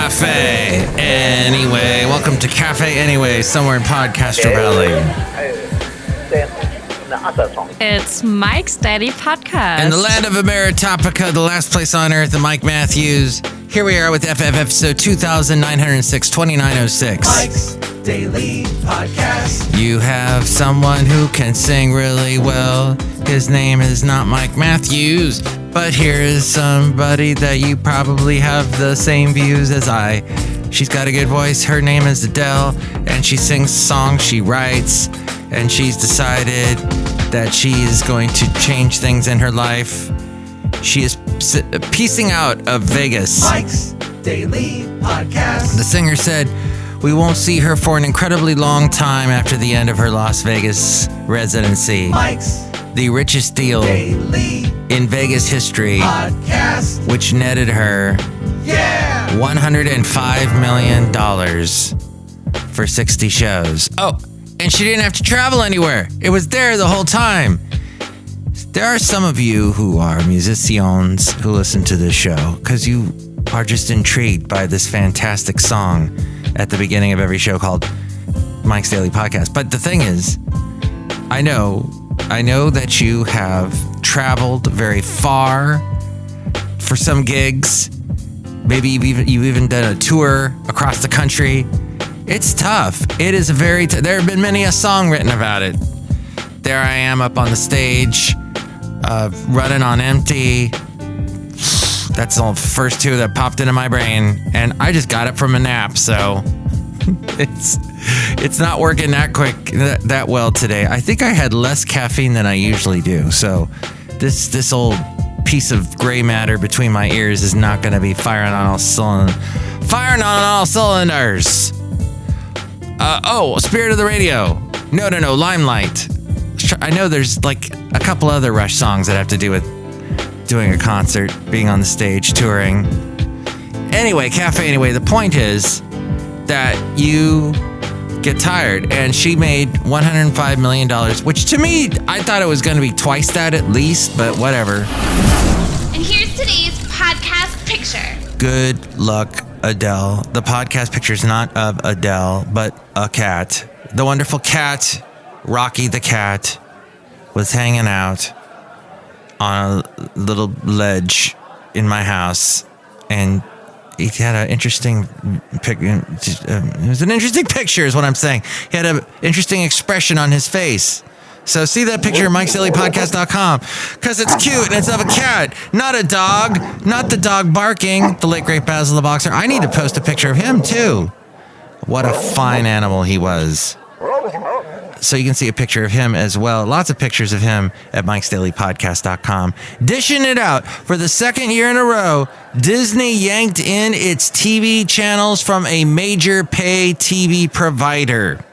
Café Anyway. Welcome to Café Anyway, somewhere in podCastro Valley. It's Mike's Daily Podcast. In the land of Ameritopica, the last place on earth, and Mike Matthews. Here we are with FF episode 2906, 2906. Mike's Daily Podcast. You have someone who can sing really well. His name is not Mike Matthews, but here is somebody that you probably have the same views as I. She's got a good voice. Her name is Adele, and she sings songs she writes, and she's decided that she is going to change things in her life. She is piecing out of Vegas. Mike's Daily Podcast. The singer said, "We won't see her for an incredibly long time after the end of her Las Vegas residency. Mike's The richest deal Daily in Vegas history, Podcast. which netted her Yeah! $105 million for 60 shows. Oh, and she didn't have to travel anywhere. It was there the whole time." There are some of you who are musicians who listen to this show because you are just intrigued by this fantastic song at the beginning of every show called Mike's Daily Podcast. But the thing is, I know that you have traveled very far for some gigs. Maybe you've even done a tour across the country. It's tough. It is there have been many a song written about it. There I am up on the stage, running on empty. That's the first two that popped into my brain, and I just got up from a nap, so it's not working that well today. I think I had less caffeine than I usually do, so this old piece of gray matter between my ears is not going to be firing on all cylinders. Spirit of the Radio. No, Limelight. I know there's like a couple other Rush songs that have to do with doing a concert, being on the stage, touring. Anyway, Café Anyway, the point is that you get tired, and she made $105 million, which to me, I thought it was going to be twice that at least, but whatever. And here's today's podcast picture. Good luck, Adele. The podcast picture is not of Adele, but a cat. The wonderful cat, Rocky the cat, was hanging out on a little ledge in my house, and he had an interesting it was an interesting picture is what I'm saying. He had an interesting expression on his face. So see that picture at Mike'sDailyPodcast.com, because it's cute and it's of a cat, not a dog, not the dog barking, the late great Basil the Boxer. I need to post a picture of him too. What a fine animal he was. So you can see a picture of him as well. Lots of pictures of him at Mike'sDailyPodcast.com. Dishing it out for the second year in a row, Disney yanked in its TV channels from a major pay TV provider.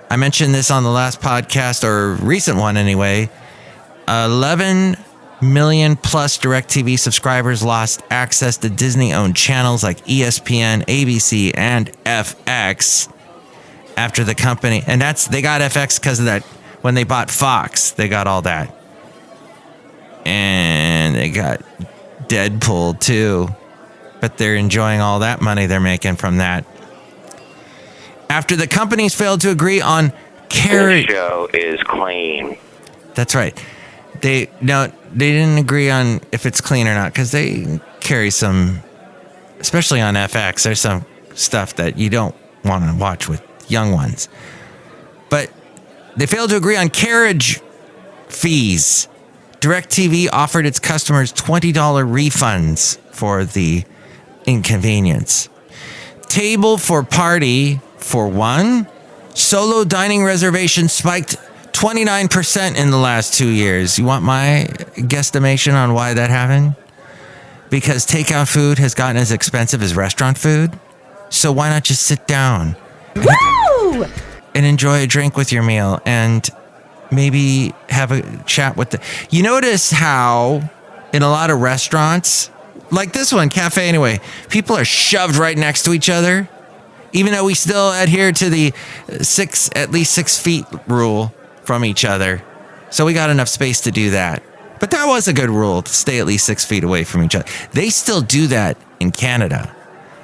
I mentioned this on the last podcast, or recent one anyway. 11 million plus DirecTV subscribers lost access to Disney-owned channels like ESPN, ABC, and FX. After the company, and they got FX because of that. When they bought Fox, they got all that, and they got Deadpool too. But they're enjoying all that money they're making from that. After the companies failed to agree on This show is clean. That's right. They didn't agree on if it's clean or not, because they carry some, especially on FX. There's some stuff that you don't want to watch with young ones. But they failed to agree on carriage fees. DirecTV offered its customers $20 refunds for the inconvenience. Table for party for one. Solo dining reservations spiked 29% in the last 2 years. You want my guesstimation on why that happened? Because takeout food has gotten as expensive as restaurant food. So why not just sit down? Woo! And enjoy a drink with your meal, and maybe have a chat with You notice how in a lot of restaurants, like this one, Café Anyway, people are shoved right next to each other, even though we still adhere to the at least 6 feet rule from each other. So we got enough space to do that. But that was a good rule, to stay at least 6 feet away from each other. They still do that in Canada.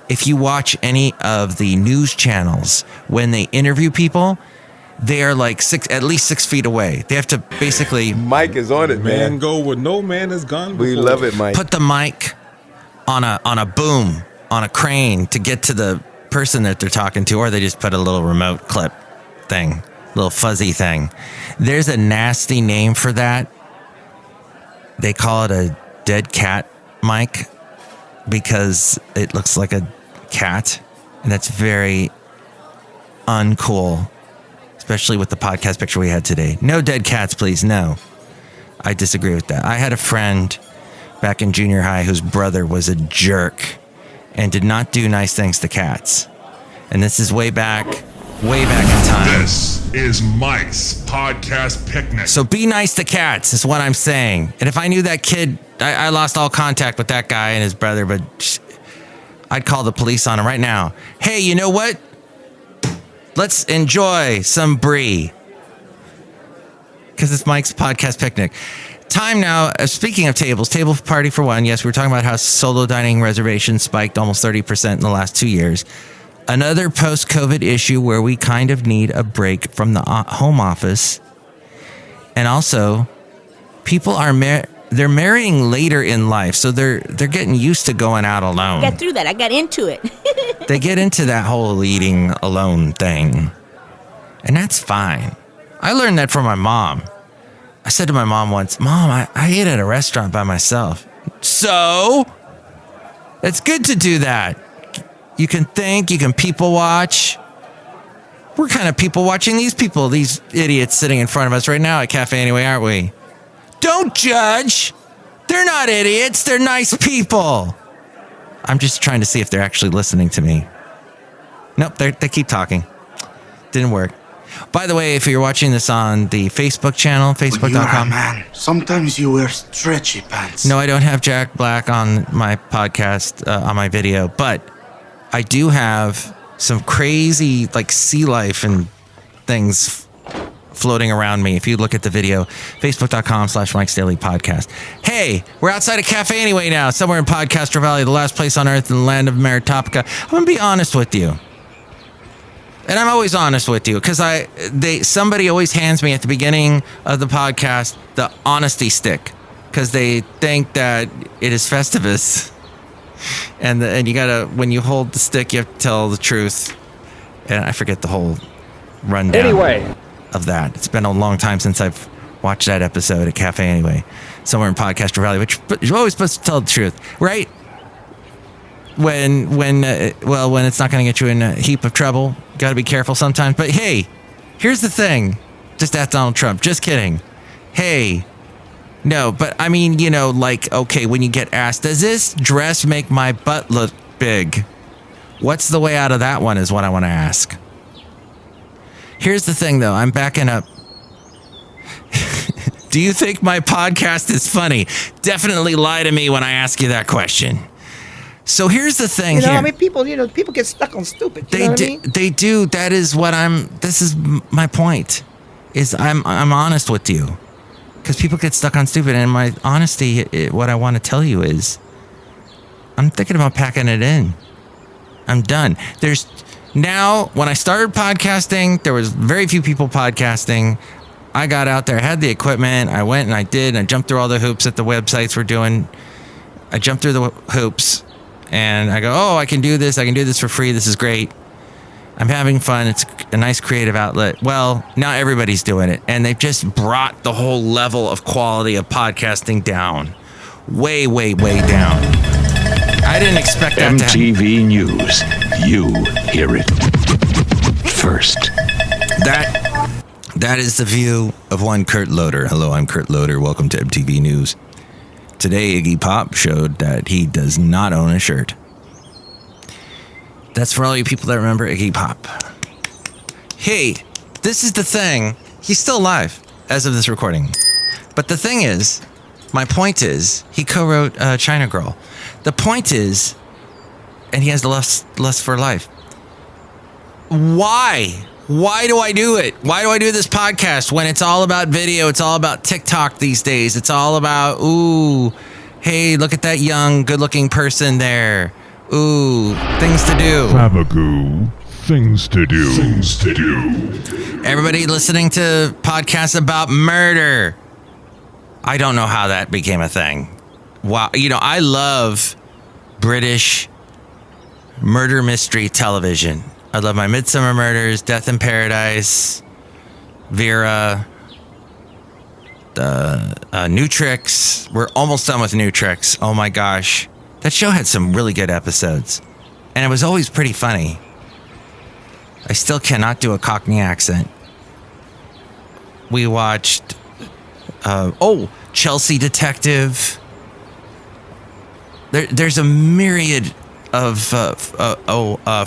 if you watch any of the news channels, when they interview people, they are like at least 6 feet away. They have to basically... Mike is on it, man. Go where no man has gone before. We love it, Mike. Put the mic on a boom, on a crane to get to the person that they're talking to, or they just put a little remote clip thing, little fuzzy thing. There's a nasty name for that. They call it a dead cat mic because it looks like a cat, and that's very uncool, especially with the podcast picture we had today. No dead cats, please. No. I disagree with that. I had a friend back in junior high whose brother was a jerk and did not do nice things to cats. And this is way back in time. This is Mike's Podcast Picnic. So be nice to cats is what I'm saying. And if I knew that kid, I lost all contact with that guy and his brother, but I'd call the police on him right now. Hey, you know what? Let's enjoy some brie. Because it's Mike's Podcast Picnic. Time now. Speaking of tables, table party for one. Yes, we were talking about how solo dining reservations spiked almost 30% in the last 2 years. Another post-COVID issue where we kind of need a break from the home office. And also, people are they're marrying later in life, so they're getting used to going out alone. I got through that. I got into it. They get into that whole eating alone thing. And that's fine. I learned that from my mom. I said to my mom once, Mom, I ate at a restaurant by myself. So? It's good to do that. You can think, you can people watch. We're kind of people watching these people, these idiots sitting in front of us right now at Café Anyway, aren't we? Don't judge. They're not idiots. They're nice people. I'm just trying to see if they're actually listening to me. Nope, they keep talking. Didn't work. By the way, if you're watching this on the Facebook channel, facebook.com. Man, sometimes you wear stretchy pants. No, I don't have Jack Black on my podcast, on my video, but I do have some crazy like sea life and things floating around me. If you look at the video, facebook.com/Mike's Daily Podcast. Hey, we're outside of Café Anyway now, somewhere in Podcastro Valley, the last place on earth in the land of Meritopia. I'm going to be honest with you. And I'm always honest with you because somebody always hands me at the beginning of the podcast the honesty stick because they think that it is Festivus. And you gotta, when you hold the stick, you have to tell the truth. And I forget the whole rundown of that. It's been a long time since I've watched that episode at Café Anyway, somewhere in Podcastro Valley, which you're always supposed to tell the truth, right? When it's not going to get you in a heap of trouble, got to be careful sometimes. But hey, here's the thing. Just ask Donald Trump. Just kidding. Hey, no, but I mean, okay, when you get asked, does this dress make my butt look big? What's the way out of that one is what I want to ask. Here's the thing, though. I'm backing up. Do you think my podcast is funny? Definitely lie to me when I ask you that question. So here's the thing here. I mean, people get stuck on stupid. They do. That is this is my point, is I'm honest with you. Because people get stuck on stupid. And my honesty, what I want to tell you is, I'm thinking about packing it in. I'm done. Now, when I started podcasting, there was very few people podcasting. I got out there, had the equipment. I went and I did. And I jumped through all the hoops that the websites were doing. I jumped through the hoops. And I go, I can do this. I can do this for free. This is great. I'm having fun. It's a nice creative outlet. Well, now everybody's doing it. And they've just brought the whole level of quality of podcasting down. Way, way, way down. I didn't expect that to happen. MTV News. You hear it first. That is the view of one Kurt Loder. Hello, I'm Kurt Loder. Welcome to MTV News. Today, Iggy Pop showed that he does not own a shirt. That's for all you people that remember Iggy Pop. Hey, this is the thing. He's still alive as of this recording. But the thing is, my point is, he co-wrote China Girl. The point is, and he has the lust for life. Why? Why do I do it? Why do I do this podcast when it's all about video? It's all about TikTok these days. It's all about, hey, look at that young, good-looking person there. Ooh, things to do. Fabagoo, things to do. Things to do. Everybody listening to podcasts about murder. I don't know how that became a thing. Wow, I love British murder mystery television. I love my Midsummer Murders, Death in Paradise, Vera, New Tricks. We're almost done with New Tricks. Oh my gosh. That show had some really good episodes. And it was always pretty funny. I still cannot do a Cockney accent. We watched, Chelsea Detective. There's a myriad of,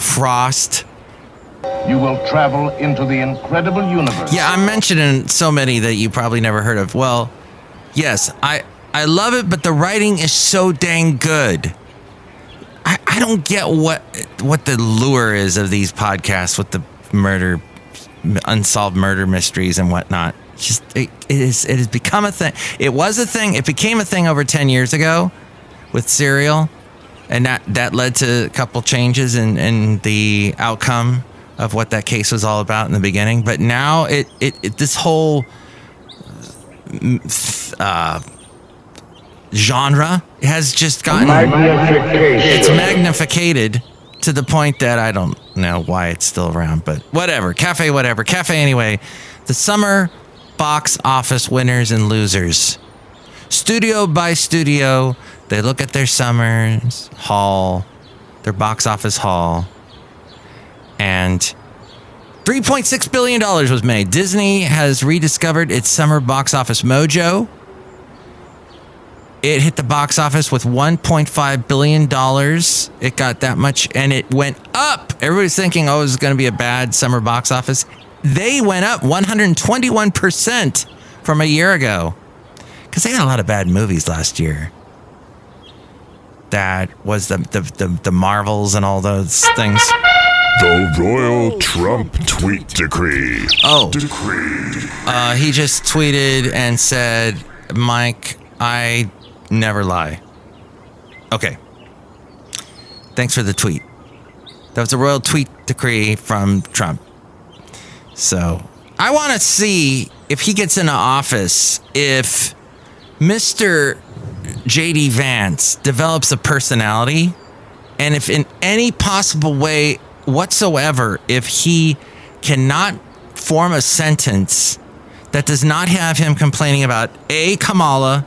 Frost. You will travel into the incredible universe. Yeah, I'm mentioning so many that you probably never heard of. Well, yes, I love it, but the writing is so dang good. I don't get what the lure is of these podcasts with the unsolved murder mysteries and whatnot. Just it has become a thing. It was a thing. It became a thing over 10 years ago with Serial, and that led to a couple changes in the outcome of what that case was all about in the beginning. But now it this whole genre has just gotten it's magnificated to the point that I don't know why it's still around, but whatever. Café Anyway. The summer box office winners and losers. Studio by studio, they look at their summers haul, their box office haul, and $3.6 billion was made. Disney has rediscovered its summer box office mojo. It hit the box office with $1.5 billion. It got that much, and it went up. Everybody's thinking, it was going to be a bad summer box office. They went up 121% from a year ago. Because they had a lot of bad movies last year. That was the Marvels and all those things. The Royal Trump tweet decree. Oh. Decree. He just tweeted and said, Mike, I never lie. Okay. Thanks for the tweet. That was a royal tweet decree from Trump. So I want to see if he gets into office, if Mr. J.D. Vance develops a personality, and if in any possible way whatsoever, if he cannot form a sentence that does not have him complaining about A, Kamala,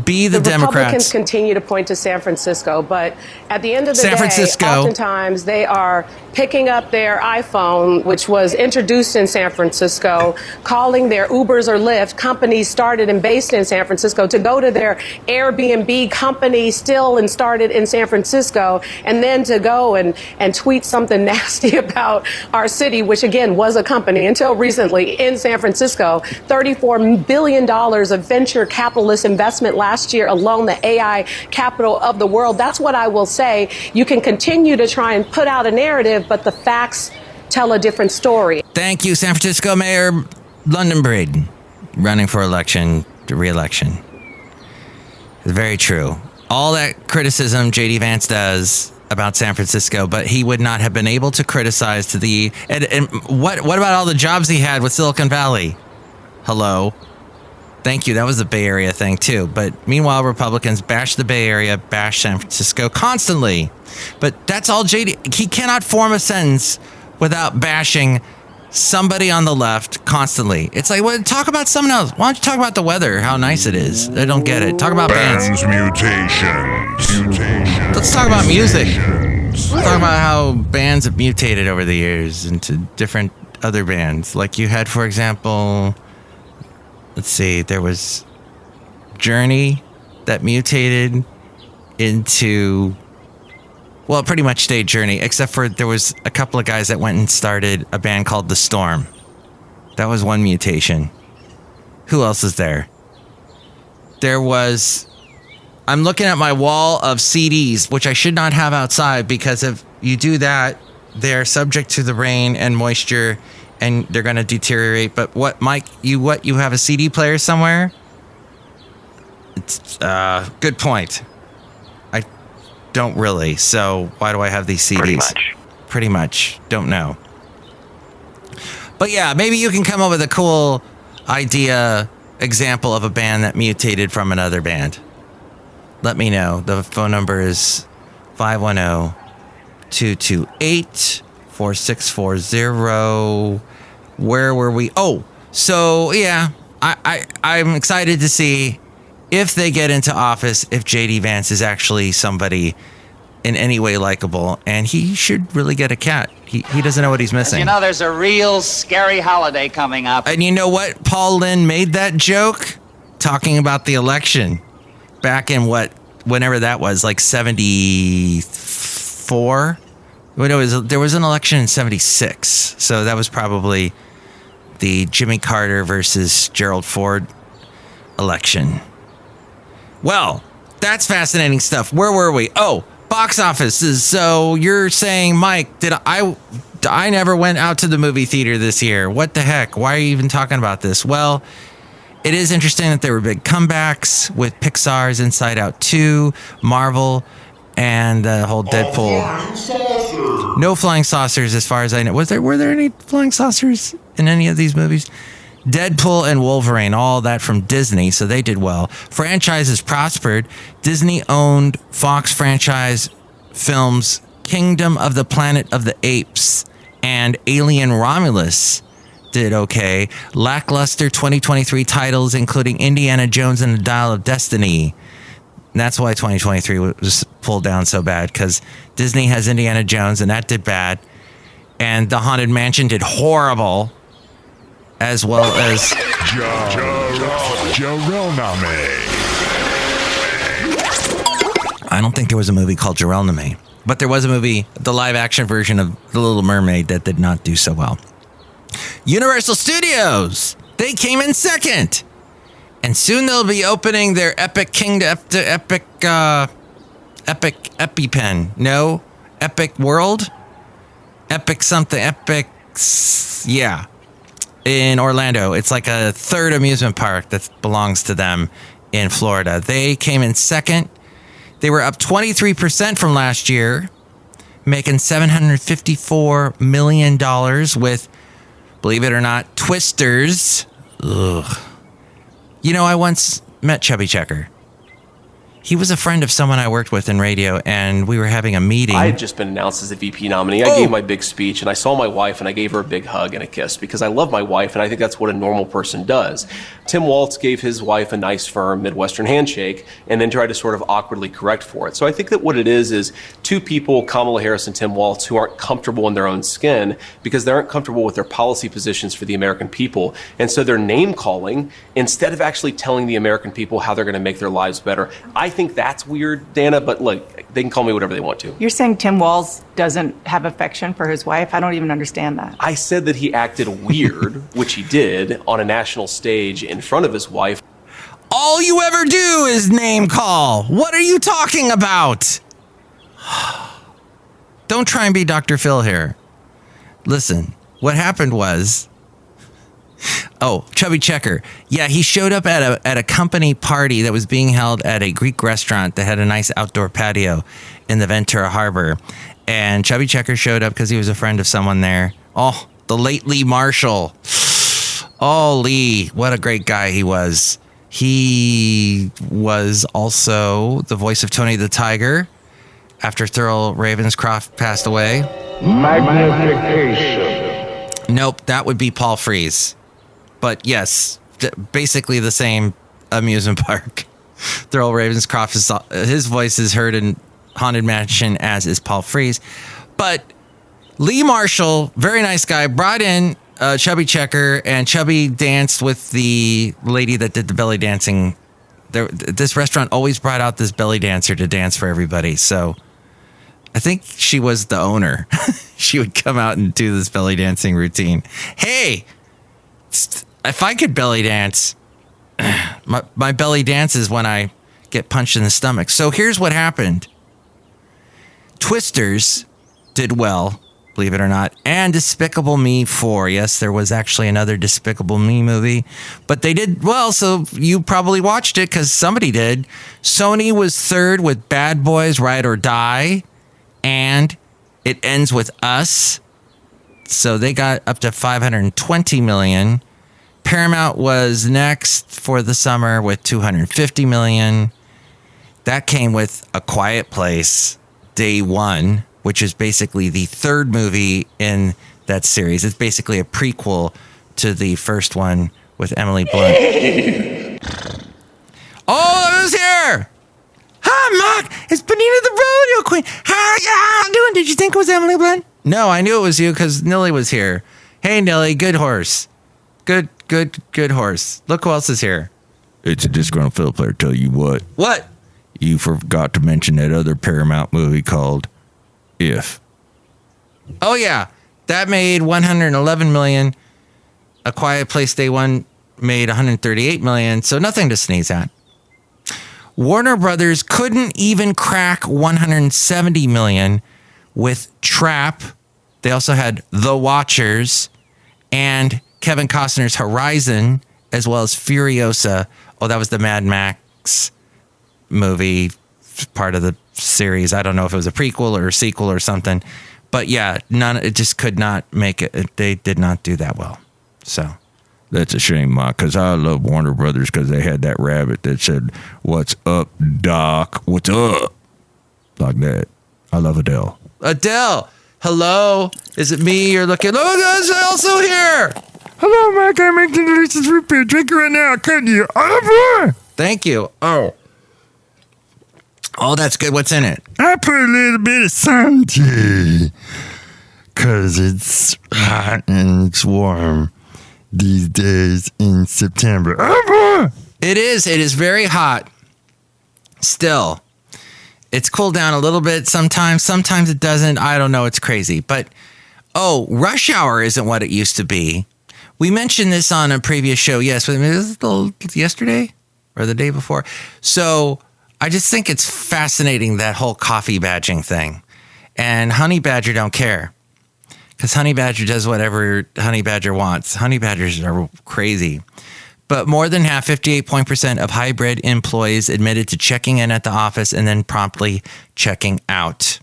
B, the Democrats. Republicans continue to point to San Francisco, but at the end of the day, oftentimes they are picking up their iPhone, which was introduced in San Francisco, calling their Ubers or Lyft, companies started and based in San Francisco, to go to their Airbnb company still and started in San Francisco, and then to go and tweet something nasty about our city, which again was a company until recently in San Francisco. $34 billion of venture capitalist investment last year alone, the AI capital of the world. That's what I will say. You can continue to try and put out a narrative, but the facts tell a different story. Thank you, San Francisco Mayor London Breed, running for re-election. It's very true. All that criticism J.D. Vance does about San Francisco, but he would not have been able to criticize and what about all the jobs he had with Silicon Valley? Hello. Thank you. That was the Bay Area thing too. But meanwhile, Republicans bash the Bay Area, bash San Francisco constantly. But that's all JD. He cannot form a sentence without bashing somebody on the left constantly. It's like, well, talk about someone else. Why don't you talk about the weather, how nice it is? I don't get it. Talk about bands. Mutations. Let's talk about music. Let's talk about how bands have mutated over the years into different other bands. Like you had, for example, let's see, there was Journey that mutated into, well, it pretty much stayed Journey, except for there was a couple of guys that went and started a band called The Storm. That was one mutation. Who else is there? There was, I'm looking at my wall of CDs, which I should not have outside, because if you do that, they're subject to the rain and moisture, and they're going to deteriorate. But what, Mike, you have a CD player somewhere? It's good point. I don't really. So why do I have these CDs? Pretty much. Don't know. But yeah, maybe you can come up with a cool idea, example of a band that mutated from another band. Let me know. The phone number is 510-228-4640. Where were we? Oh, so yeah, I'm excited to see if they get into office, if J.D. Vance is actually somebody in any way likable, and he should really get a cat. He doesn't know what he's missing. You know, there's a real scary holiday coming up. And you know what? Paul Lynde made that joke talking about the election back in whenever that was, like 74. There was an election in 76, so that was probably the Jimmy Carter versus Gerald Ford election. Well, that's fascinating stuff. Where were we? Oh, box offices. So you're saying, Mike, I never went out to the movie theater this year. What the heck? Why are you even talking about this? Well, it is interesting that there were big comebacks with Pixar's Inside Out 2, Marvel, and the whole Deadpool. No flying saucers, as far as I know. Were there any flying saucers in any of these movies? Deadpool and Wolverine, all that from Disney, so they did well. Franchises prospered. Disney owned Fox franchise films Kingdom of the Planet of the Apes and Alien Romulus did okay. Lackluster 2023 titles, including Indiana Jones and the Dial of Destiny. And that's why 2023 was pulled down so bad, because Disney has Indiana Jones, and that did bad. And The Haunted Mansion did horrible, as well as... I don't think there was a movie called Jarell Name, but there was a movie, the live-action version of The Little Mermaid, that did not do so well. Universal Studios, they came in second. And soon they'll be opening their Epic EpiPen. No, Epic World? Epic something, Epic, yeah. In Orlando. It's like a third amusement park that belongs to them in Florida. They came in second. They were up 23% from last year, making $754 million with, believe it or not, Twisters. Ugh. You know, I once met Chubby Checker. He was a friend of someone I worked with in radio, and we were having a meeting. I had just been announced as a VP nominee. I gave my big speech, and I saw my wife, and I gave her a big hug and a kiss, because I love my wife, and I think that's what a normal person does. Tim Waltz gave his wife a nice, firm Midwestern handshake, and then tried to sort of awkwardly correct for it. So I think that what it is two people, Kamala Harris and Tim Waltz, who aren't comfortable in their own skin because they aren't comfortable with their policy positions for the American people. And so they're name-calling instead of actually telling the American people how they're going to make their lives better. I think that's weird, Dana, but look, they can call me whatever they want to. You're saying Tim Walz doesn't have affection for his wife? I don't even understand that. I said that he acted weird, which he did, on a national stage in front of his wife. All you ever do is name call. What are you talking about? Don't try and be Dr. Phil here. Listen, what happened was... Oh, Chubby Checker. Yeah, he showed up at a company party that was being held at a Greek restaurant that had a nice outdoor patio in the Ventura Harbor. And Chubby Checker showed up because he was a friend of someone there. Oh, the late Lee Marshall. Oh, Lee, what a great guy he was. He was also the voice of Tony the Tiger after Thurl Ravenscroft passed away. Magnification. Nope, that would be Paul Frees. But yes, basically the same amusement park. Thurl Ravenscroft, his voice is heard in Haunted Mansion, as is Paul Frees. But Lee Marshall, very nice guy, brought in Chubby Checker, and Chubby danced with the lady that did the belly dancing. This restaurant always brought out this belly dancer to dance for everybody. So I think she was the owner. She would come out and do this belly dancing routine. Hey, if I could belly dance, my belly dances when I get punched in the stomach. So here's what happened. Twisters did well. believe it or not, and Despicable Me 4. Yes, there was actually another Despicable Me movie, but they did well, so you probably watched it because somebody did. Sony was third with Bad Boys, Ride or Die, and It Ends With Us. So they got up to $520 million. Paramount was next for the summer with $250 million. That came with A Quiet Place, Day One, which is basically the third movie in that series. It's basically a prequel to the first one with Emily Blunt. Oh, who's here? Hi, Mark. It's Benita the Rodeo Queen. How y'all doing? Did you think it was Emily Blunt? No, I knew it was you because Nilly was here. Hey, Nilly, good horse. Good horse. Look who else is here. It's a Disgruntled Fiddle Player. Tell you what. What? You forgot to mention that other Paramount movie called If. Oh, yeah. That made $111 million. A Quiet Place Day One made $138 million. So nothing to sneeze at. Warner Brothers couldn't even crack $170 million with Trap. They also had The Watchers and Kevin Costner's Horizon, as well as Furiosa. Oh, that was the Mad Max movie, part of the series. I don't know if it was a prequel or a sequel or something. But yeah, it just could not make it. They did not do that well. So that's a shame, Mike, because I love Warner Brothers because they had that rabbit that said, "What's up, Doc? What's up?" Like that. I love Adele. Adele, hello. Is it me you're looking? Oh, there's also here. Hello, Mike. I make the delicious root beer. Drink it right now, couldn't you? Thank you. Oh, that's good. What's in it? I put a little bit of Santi because it's hot and it's warm these days in September. It is. It is very hot. Still, it's cooled down a little bit sometimes. Sometimes it doesn't. I don't know. It's crazy. But, rush hour isn't what it used to be. We mentioned this on a previous show. Yes, yesterday or the day before. So I just think it's fascinating, that whole coffee badging thing. And Honey Badger don't care. Because Honey Badger does whatever Honey Badger wants. Honey Badgers are crazy. But more than half, 58% of hybrid employees admitted to checking in at the office and then promptly checking out.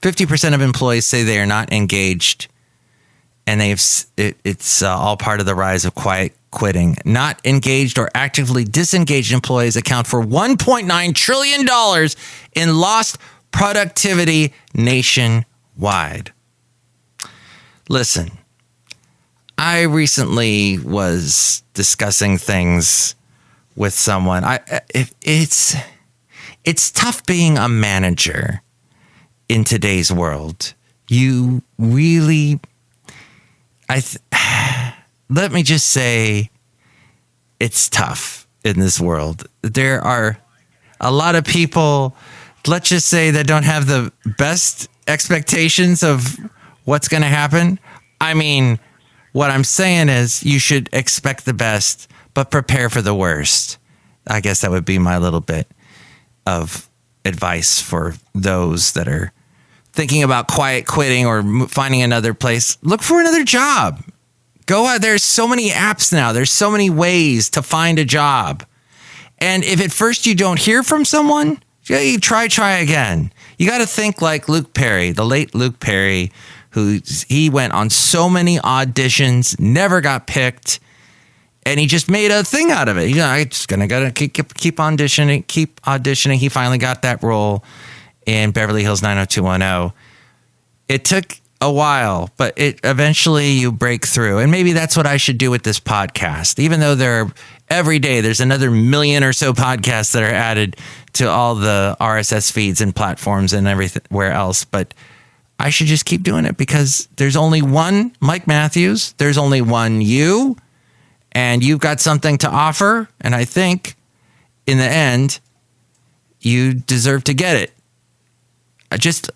50% of employees say they are not engaged, and it's all part of the rise of quiet quitting. Not engaged or actively disengaged employees account for $1.9 trillion in lost productivity nationwide. Listen, I recently was discussing things with someone. It's tough being a manager in today's world. You really, let me just say, it's tough in this world. There are a lot of people, let's just say, that don't have the best expectations of what's going to happen. I mean, what I'm saying is you should expect the best, but prepare for the worst. I guess that would be my little bit of advice for those that are thinking about quiet quitting or finding another place. Look for another job. Go out. There's so many apps now. There's so many ways to find a job. And if at first you don't hear from someone, you try again. You got to think like Luke Perry, the late Luke Perry, he went on so many auditions, never got picked, and he just made a thing out of it. I'm just gotta keep auditioning. He finally got that role in Beverly Hills 90210. It took a while, but eventually you break through. And maybe that's what I should do with this podcast. Even though every day there's another million or so podcasts that are added to all the RSS feeds and platforms and everywhere else. But I should just keep doing it because there's only one Mike Matthews. There's only one you, and you've got something to offer. And I think in the end, you deserve to get it. Just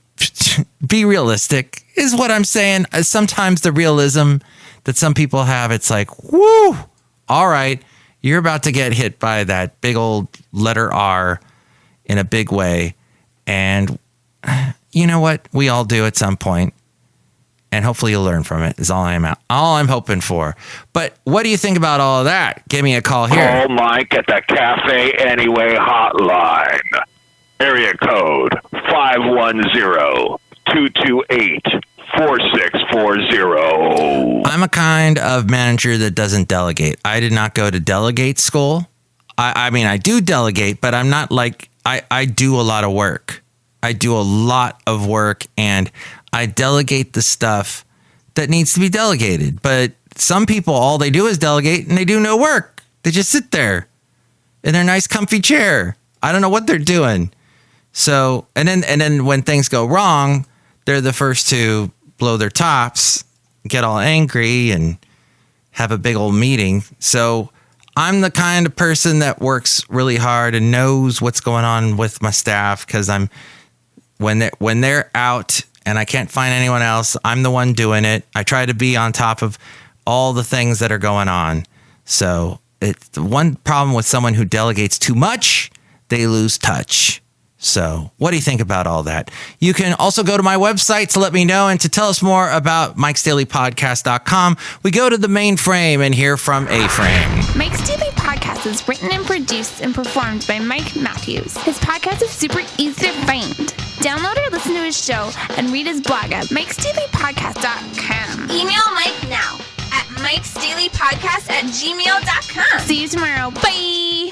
be realistic is what I'm saying. Sometimes the realism that some people have, it's like, whoo, all right, you're about to get hit by that big old letter R in a big way. And you know what? We all do at some point. And hopefully you'll learn from it is all I'm hoping for. But what do you think about all of that? Give me a call here. Call Mike at the Café Anyway hotline. Area code 510-228-4640. I'm a kind of manager that doesn't delegate. I did not go to delegate school. I mean, I do delegate, but I'm not like, I do a lot of work. I do a lot of work, and I delegate the stuff that needs to be delegated. But some people, all they do is delegate, and they do no work. They just sit there in their nice, comfy chair. I don't know what they're doing. So, and then when things go wrong, they're the first to blow their tops, get all angry, and have a big old meeting. So I'm the kind of person that works really hard and knows what's going on with my staff, because when they're out and I can't find anyone else, I'm the one doing it. I try to be on top of all the things that are going on. So it's the one problem with someone who delegates too much, they lose touch. So what do you think about all that? You can also go to my website to let me know and to tell us more about mikesdailypodcast.com. We go to the mainframe and hear from A-Frame. Mike's Daily Podcast is written and produced and performed by Mike Matthews. His podcast is super easy to find. Download or listen to his show and read his blog at mikesdailypodcast.com. Email Mike now at mikesdailypodcast@gmail.com. See you tomorrow. Bye!